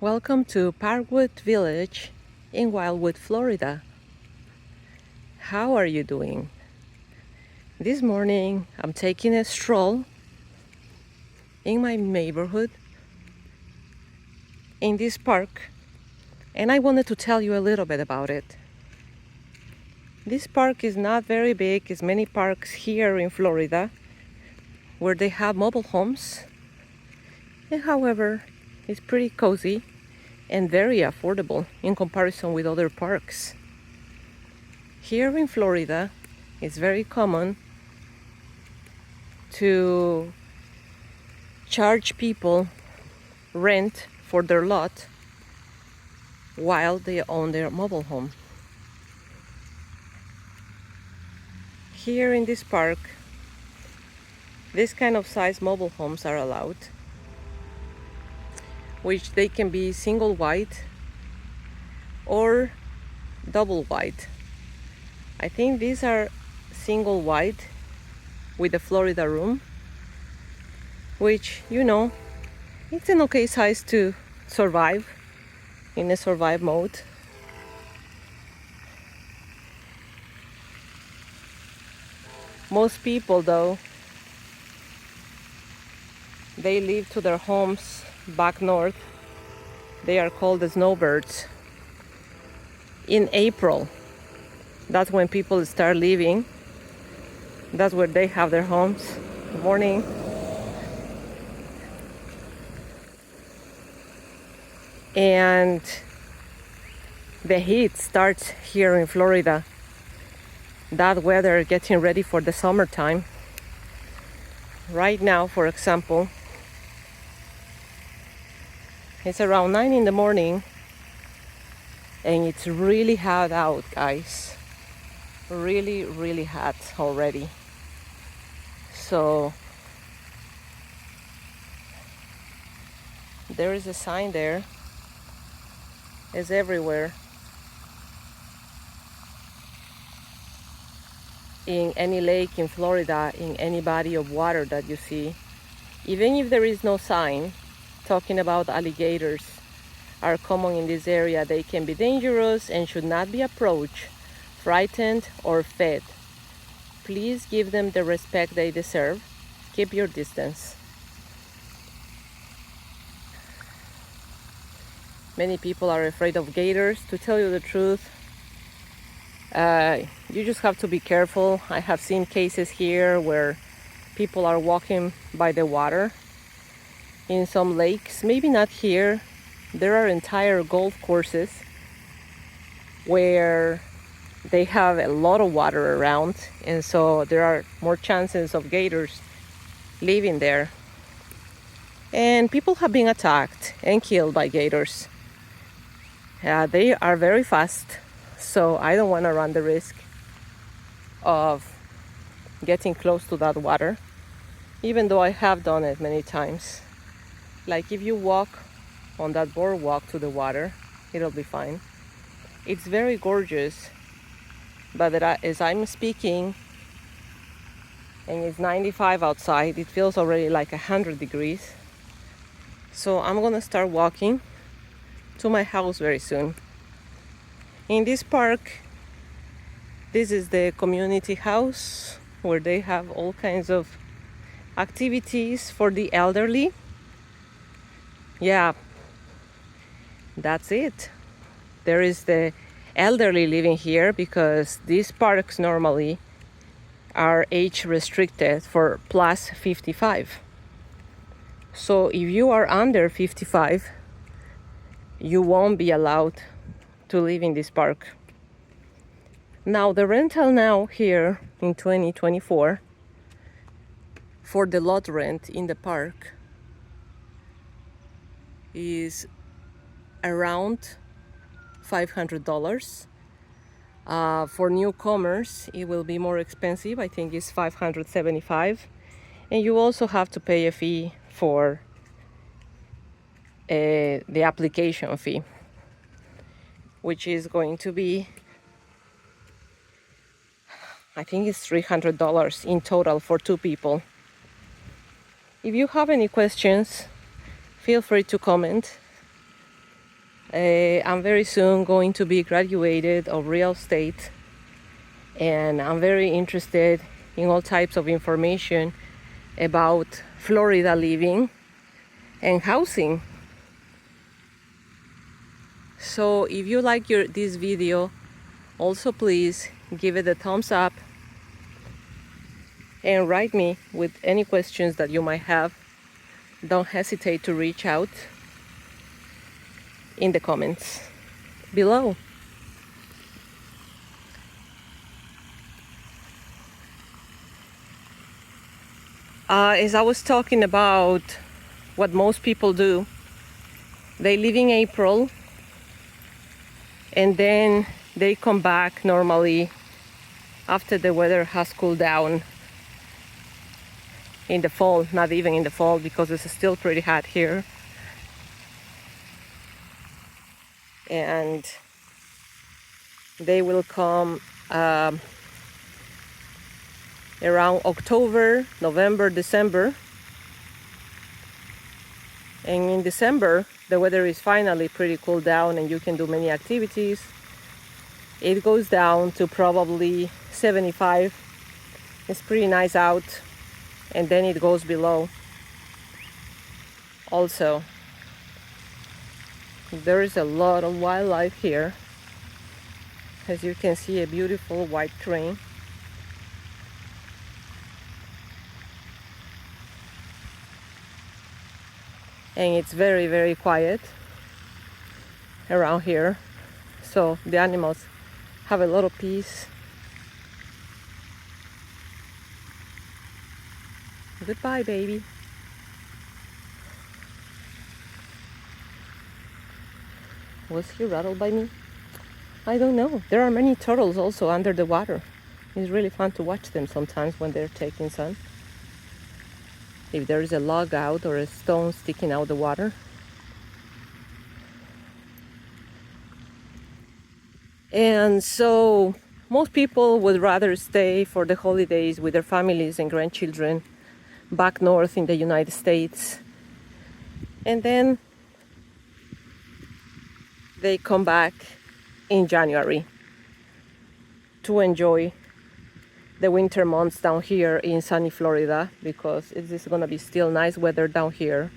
Welcome to Parkwood Village in Wildwood, Florida. How are you doing? This morning I'm taking a stroll in my neighborhood in this park, and I wanted to tell you a little bit about it. This park is not very big as many parks here in Florida where they have mobile homes, and however, it's pretty cozy and very affordable in comparison with other parks. Here in Florida, it's very common to charge people rent for their lot while they own their mobile home. Here in this park, this kind of size mobile homes are allowed, which they can be single wide or double wide. I think these are single wide with a Florida room, which, it's an okay size to survive in a survive mode. Most people, though, they leave to their homes back north. They are called the snowbirds. In April, that's when people start leaving. That's where they have their homes. Good morning. And the heat starts here in Florida. That weather getting ready for the summertime. Right now, for example, it's around 9 in the morning and it's really hot out, guys. Really, really hot already. So there is a sign there. It's everywhere. In any lake in Florida, in any body of water that you see, even if there is no sign talking about alligators are common in this area, they can be dangerous and should not be approached, frightened, or fed. Please give them the respect they deserve. Keep your distance. Many people are afraid of gators. To tell you the truth, you just have to be careful. I have seen cases here where people are walking by the water in some lakes, maybe not here. There are entire golf courses where they have a lot of water around, and so there are more chances of gators living there. And people have been attacked and killed by gators. They are very fast, so I don't want to run the risk of getting close to that water, even though I have done it many times. Like if you walk on that boardwalk to the water, it'll be fine. It's very gorgeous, but as I'm speaking and it's 95 outside, it feels already like 100 degrees. So I'm gonna start walking to my house very soon. In this park, this is the community house where they have all kinds of activities for the elderly. Yeah, that's it. There is the elderly living here because these parks normally are age restricted for plus 55. So if you are under 55, you won't be allowed to live in this park. Now the rental now here in 2024 for the lot rent in the park is around $500. For newcomers, it will be more expensive. I think it's $575. And you also have to pay a fee for the application fee, which is going to be, I think it's $300 in total for 2 people. If you have any questions, feel free to comment. I'm very soon going to be graduated of real estate, and I'm very interested in all types of information about Florida living and housing. So if you like this video, also please give it a thumbs up and write me with any questions that you might have. Don't hesitate to reach out in the comments below. As I was talking about what most people do, they leave in April and then they come back normally after the weather has cooled down in the fall, not even in the fall because it's still pretty hot here. And they will come around October, November, December. And in December, the weather is finally pretty cool down and you can do many activities. It goes down to probably 75. It's pretty nice out. And then it goes below. Also, there is a lot of wildlife here. As you can see, a beautiful white crane. And it's very, very quiet around here. So the animals have a lot of peace. Goodbye, baby. Was he rattled by me? I don't know. There are many turtles also under the water. It's really fun to watch them sometimes when they're taking sun. If there is a log out or a stone sticking out the water. And so most people would rather stay for the holidays with their families and grandchildren back north in the United States. And then they come back in January to enjoy the winter months down here in sunny Florida, because it is going to be still nice weather down here.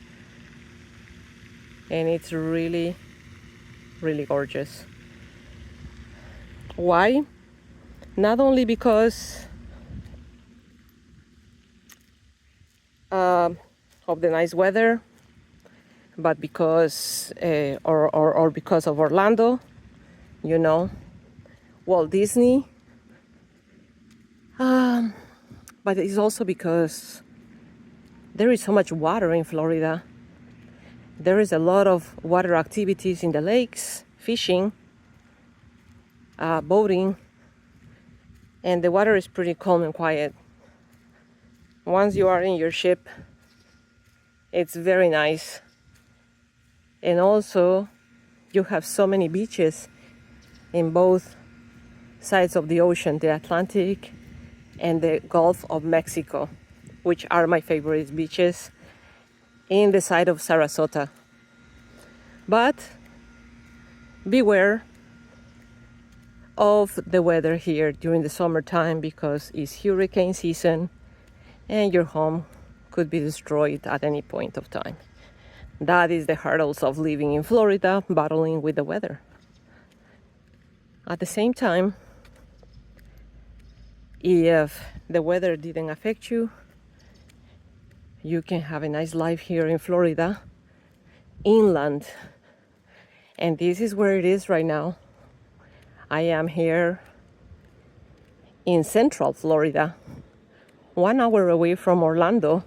And it's really, really gorgeous. Why? Not only because of the nice weather, but because or because of Orlando, you know, Walt Disney. But it's also because there is so much water in Florida. There is a lot of water activities in the lakes, fishing, boating, and the water is pretty calm and quiet. Once you are in your ship, it's very nice. And also, you have so many beaches in both sides of the ocean, the Atlantic and the Gulf of Mexico, which are my favorite beaches in the side of Sarasota. But beware of the weather here during the summertime, because it's hurricane season and your home could be destroyed at any point of time. That is the hurdles of living in Florida, battling with the weather. At the same time, if the weather didn't affect you, you can have a nice life here in Florida, inland. And this is where it is right now. I am here in central Florida, 1 hour away from Orlando.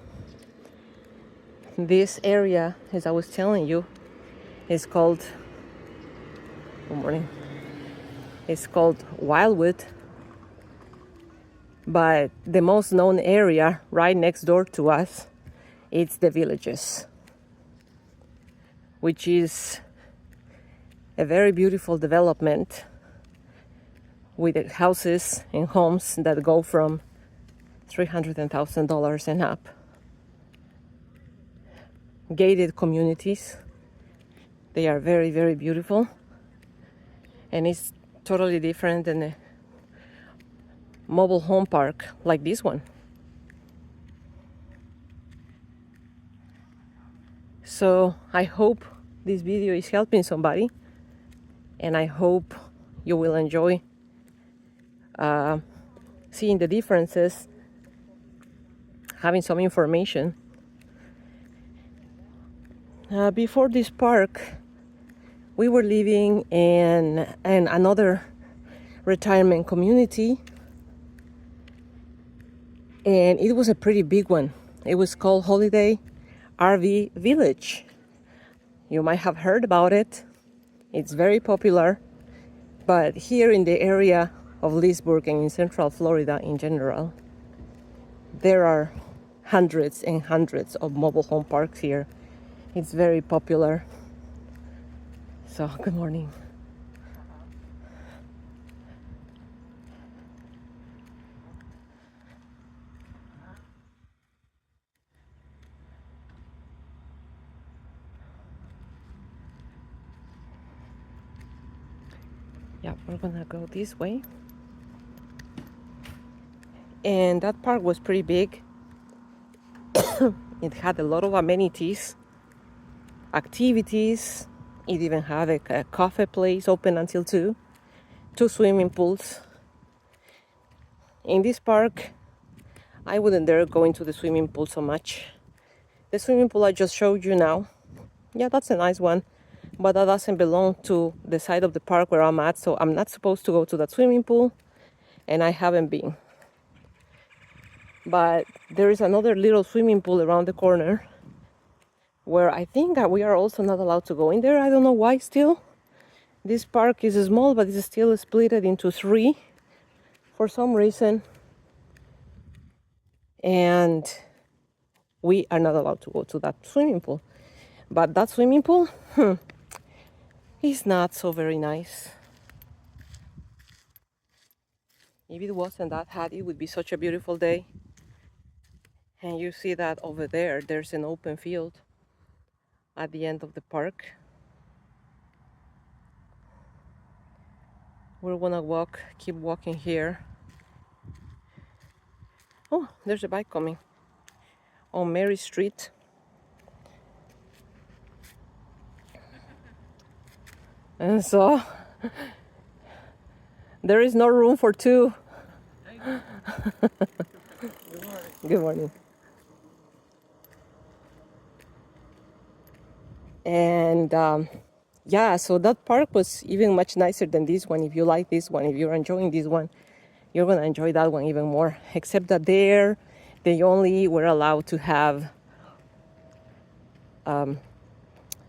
This area, as I was telling you, is called, good morning, it's called Wildwood. But the most known area right next door to us, it's the Villages, which is a very beautiful development with houses and homes that go from $300,000 and up. Gated communities, They are very, very beautiful. And it's totally different than a mobile home park like this one. So I hope this video is helping somebody, and I hope you will enjoy seeing the differences, having some information. Before this park, we were living in another retirement community, and it was a pretty big one. It was called Holiday RV Village. You might have heard about it. It's very popular. But here in the area of Leesburg and in Central Florida in general, there are hundreds and hundreds of mobile home parks here. It's very popular. So, good morning. Yeah, we're gonna go this way. And that park was pretty big. It had a lot of amenities, activities. It even had a coffee place open until 2, 2 swimming pools. In this park, I wouldn't dare go into the swimming pool so much. The swimming pool I just showed you now, yeah, that's a nice one, but that doesn't belong to the side of the park where I'm at, so I'm not supposed to go to that swimming pool, and I haven't been. But there is another little swimming pool around the corner where I think that we are also not allowed to go in there. I don't know why still. This park is small, but it's still split into 3 for some reason. And we are not allowed to go to that swimming pool. But that swimming pool, is not so very nice. If it wasn't that hot, it would be such a beautiful day. And you see that over there, there's an open field at the end of the park. We're gonna keep walking here. Oh, there's a bike coming on Mary Street. And so there is no room for 2. Good morning. And yeah, so that park was even much nicer than this one. If you like this one, if you're enjoying this one, you're gonna enjoy that one even more. Except that there, they only were allowed to have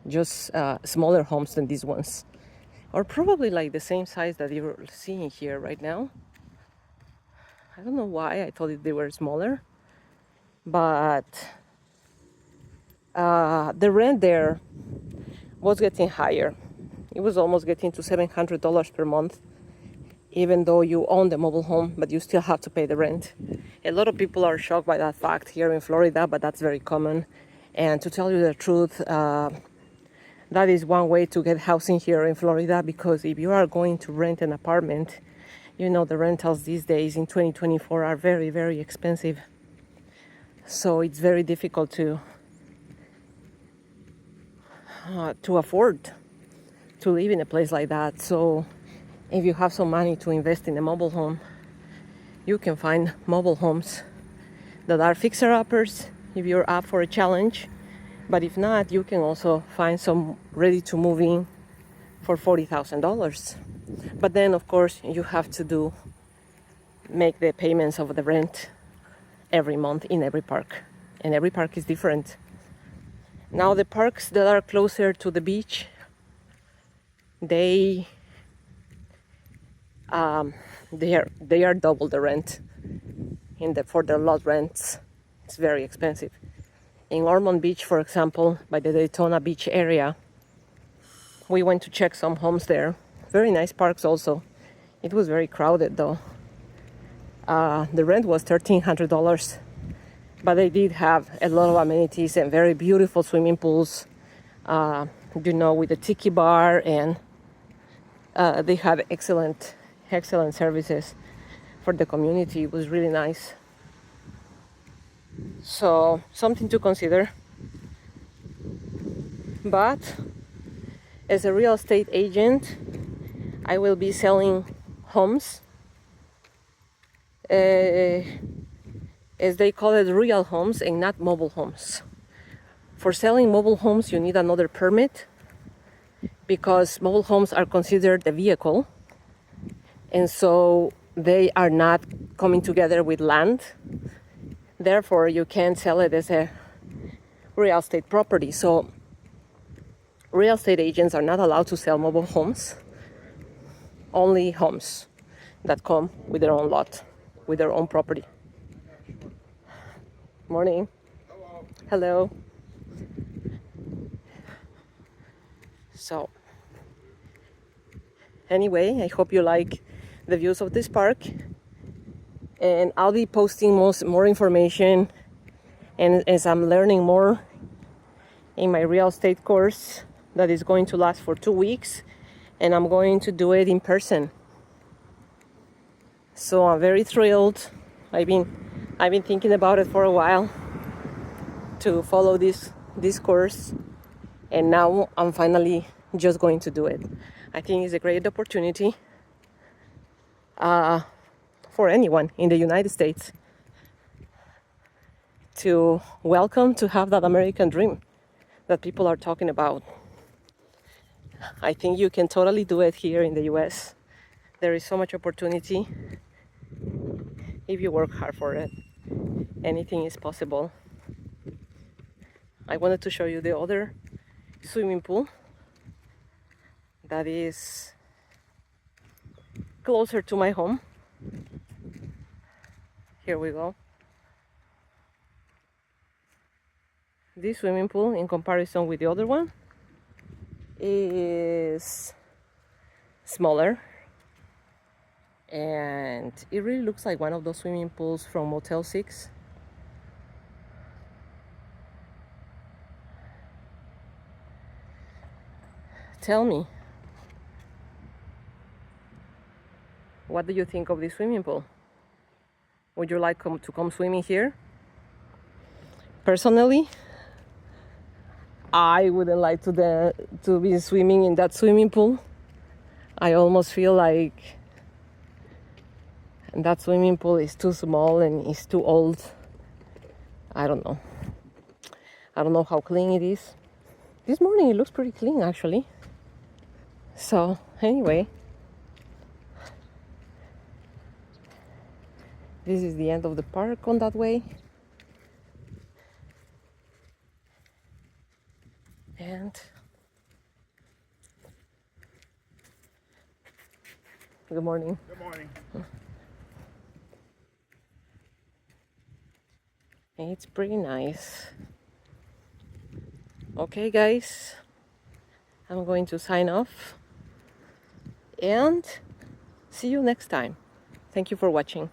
just smaller homes than these ones, or probably like the same size that you're seeing here right now. I don't know why I thought they were smaller, but the rent there was getting higher. It was almost getting to $700 per month, even though you own the mobile home, but you still have to pay the rent. A lot of people are shocked by that fact here in Florida, but that's very common. And to tell you the truth, that is one way to get housing here in Florida, because if you are going to rent an apartment, you know the rentals these days in 2024 are very, very expensive. So it's very difficult to afford to live in a place like that. So if you have some money to invest in a mobile home, you can find mobile homes that are fixer-uppers if you're up for a challenge. But if not, you can also find some ready to move in for $40,000. But then, of course, you have to make the payments of the rent every month in every park. And every park is different. Now, the parks that are closer to the beach, they are double the rent for their lot rents. It's very expensive. In Ormond Beach, for example, by the Daytona Beach area, we went to check some homes there. Very nice parks also. It was very crowded though. The rent was $1,300, but they did have a lot of amenities and very beautiful swimming pools, with the tiki bar, and they have excellent services for the community. It was really nice. So something to consider. But as a real estate agent, I will be selling homes, as they call it, real homes and not mobile homes. For selling mobile homes, you need another permit because mobile homes are considered a vehicle, and so they are not coming together with land. Therefore, you can't sell it as a real estate property. So real estate agents are not allowed to sell mobile homes, only homes that come with their own lot, with their own property. Morning. Hello. So anyway, I hope you like the views of this park, and I'll be posting more information, and as I'm learning more in my real estate course that is going to last for 2 weeks, and I'm going to do it in person. So I'm very thrilled. I've been thinking about it for a while to follow this course, and now I'm finally just going to do it. I think it's a great opportunity for anyone in the United States to have that American dream that people are talking about. I think you can totally do it here in the US. There is so much opportunity if you work hard for it. Anything is possible. I wanted to show you the other swimming pool that is closer to my home. Here we go. This swimming pool, in comparison with the other one, is smaller, and it really looks like one of those swimming pools from Motel 6. Tell me, what do you think of this swimming pool? Would you like to come swimming here? Personally, I wouldn't like to be swimming in that swimming pool. I almost feel like that swimming pool is too small and is too old. I don't know. I don't know how clean it is. This morning it looks pretty clean, actually. So anyway, this is the end of the park on that way. And good morning. Good morning. It's pretty nice. Okay, guys, I'm going to sign off and see you next time. Thank you for watching.